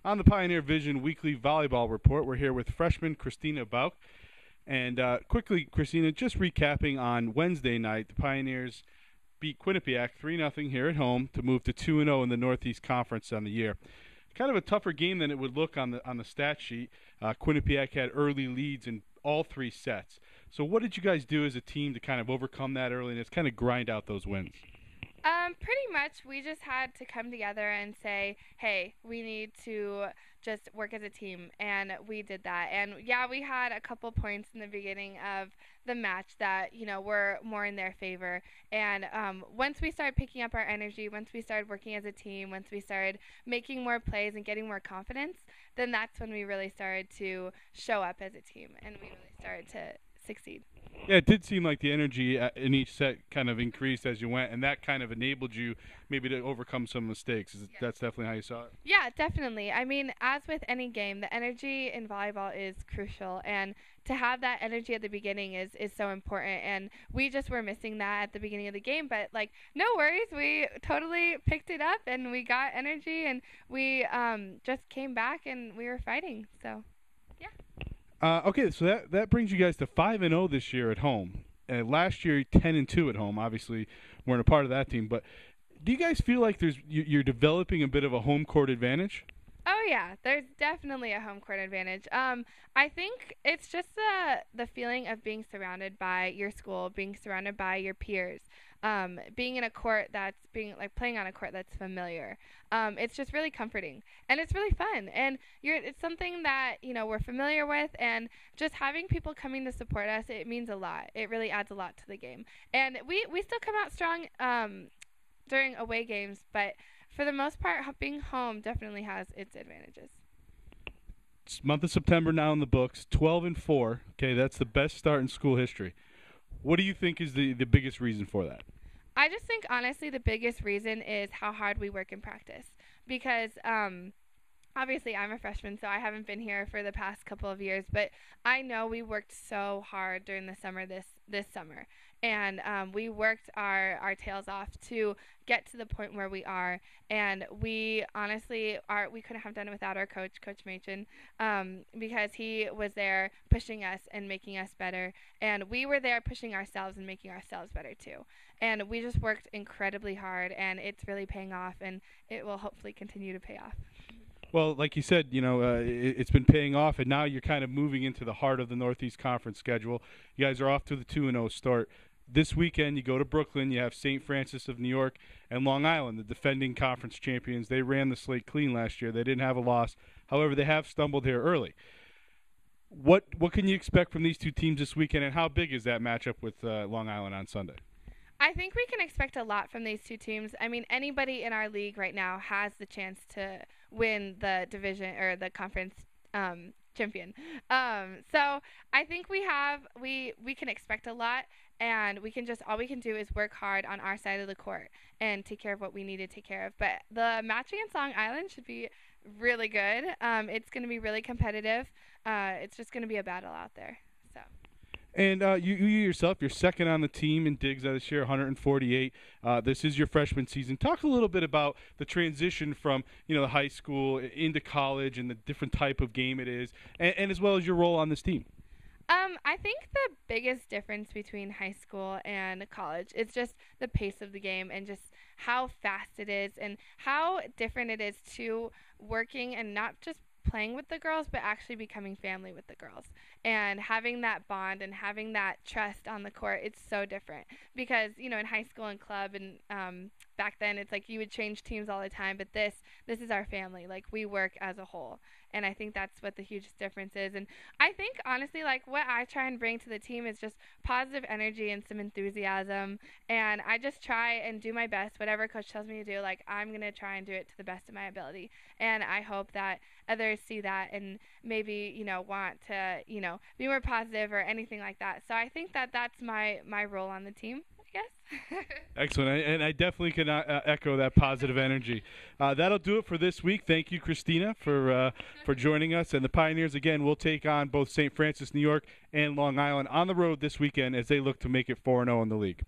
On the Pioneer Vision Weekly Volleyball Report, we're here with freshman Christina Bauch. And quickly, Christina, just recapping on Wednesday night, the Pioneers beat Quinnipiac 3-0 here at home to move to 2-0 in the Northeast Conference on the year. Kind of a tougher game than it would look on the stat sheet. Quinnipiac had early leads in all three sets. So what did you guys do as a team to kind of overcome that earliness, kind of grind out those wins? Pretty much we just had to come together and say, hey, we need to just work as a team, and we did that. And yeah, we had a couple points in the beginning of the match that, were more in their favor. And once we started picking up our energy, once we started working as a team, once we started making more plays and getting more confidence, then that's when we really started to show up as a team, and we really started to succeed. Yeah, it did seem like the energy in each set kind of increased as you went, and that kind of enabled you maybe to overcome some mistakes. That's definitely how you saw it? Yeah, definitely. I mean, as with any game, the energy in volleyball is crucial, and to have that energy at the beginning is so important, and we just were missing that at the beginning of the game, but, no worries. We totally picked it up, and we got energy, and we just came back, and we were fighting, so, yeah. Okay, so that brings you guys to 5-0 this year at home. Last year, 10-2 at home. Obviously, weren't a part of that team. But do you guys feel like you're developing a bit of a home court advantage? Oh yeah, there's definitely a home court advantage. I think it's just the feeling of being surrounded by your school, being surrounded by your peers, being in a court that's playing on a court that's familiar. It's just really comforting, and it's really fun, and it's something that we're familiar with, and just having people coming to support us, it means a lot. It really adds a lot to the game, and we still come out strong during away games, but for the most part, being home definitely has its advantages. It's month of September now in the books, 12-4. Okay, that's the best start in school history. What do you think is the biggest reason for that? I just think, honestly, the biggest reason is how hard we work in practice. Because obviously I'm a freshman, so I haven't been here for the past couple of years, but I know we worked so hard during the summer this summer. And we worked our tails off to get to the point where we are. And we honestly we couldn't have done it without our coach, Coach Machen, because he was there pushing us and making us better. And we were there pushing ourselves and making ourselves better too. And we just worked incredibly hard, and it's really paying off, and it will hopefully continue to pay off. Well, like you said, it's been paying off, and now you're kind of moving into the heart of the Northeast Conference schedule. You guys are off to the 2-0 start. This weekend, you go to Brooklyn. You have St. Francis of New York and Long Island, the defending conference champions. They ran the slate clean last year. They didn't have a loss. However, they have stumbled here early. What can you expect from these two teams this weekend, and how big is that matchup with Long Island on Sunday? I think we can expect a lot from these two teams. I mean, anybody in our league right now has the chance to win the division or the conference champion. So I think we can expect a lot, and all we can do is work hard on our side of the court and take care of what we need to take care of. But the match against Long Island should be really good. It's going to be really competitive. It's just going to be a battle out there. So. And you yourself, you're second on the team in digs this year, 148. This is your freshman season. Talk a little bit about the transition from the high school into college and the different type of game it is, and as well as your role on this team. I think the biggest difference between high school and college is just the pace of the game and just how fast it is and how different it is to working and not just playing with the girls, but actually becoming family with the girls and having that bond and having that trust on the court. It's so different because in high school and club and back then it's like you would change teams all the time, but this is our family. Like, we work as a whole, and I think that's what the hugest difference is. And I think honestly, like, what I try and bring to the team is just positive energy and some enthusiasm, and I just try and do my best. Whatever coach tells me to do, like, I'm gonna try and do it to the best of my ability, and I hope that others see that and maybe want to be more positive or anything like that. So I think that that's my role on the team, I guess. Excellent, and I definitely can echo that positive energy. That'll do it for this week. Thank you, Christina, for joining us. And the Pioneers, again, will take on both St. Francis, New York, and Long Island on the road this weekend as they look to make it 4-0 in the league.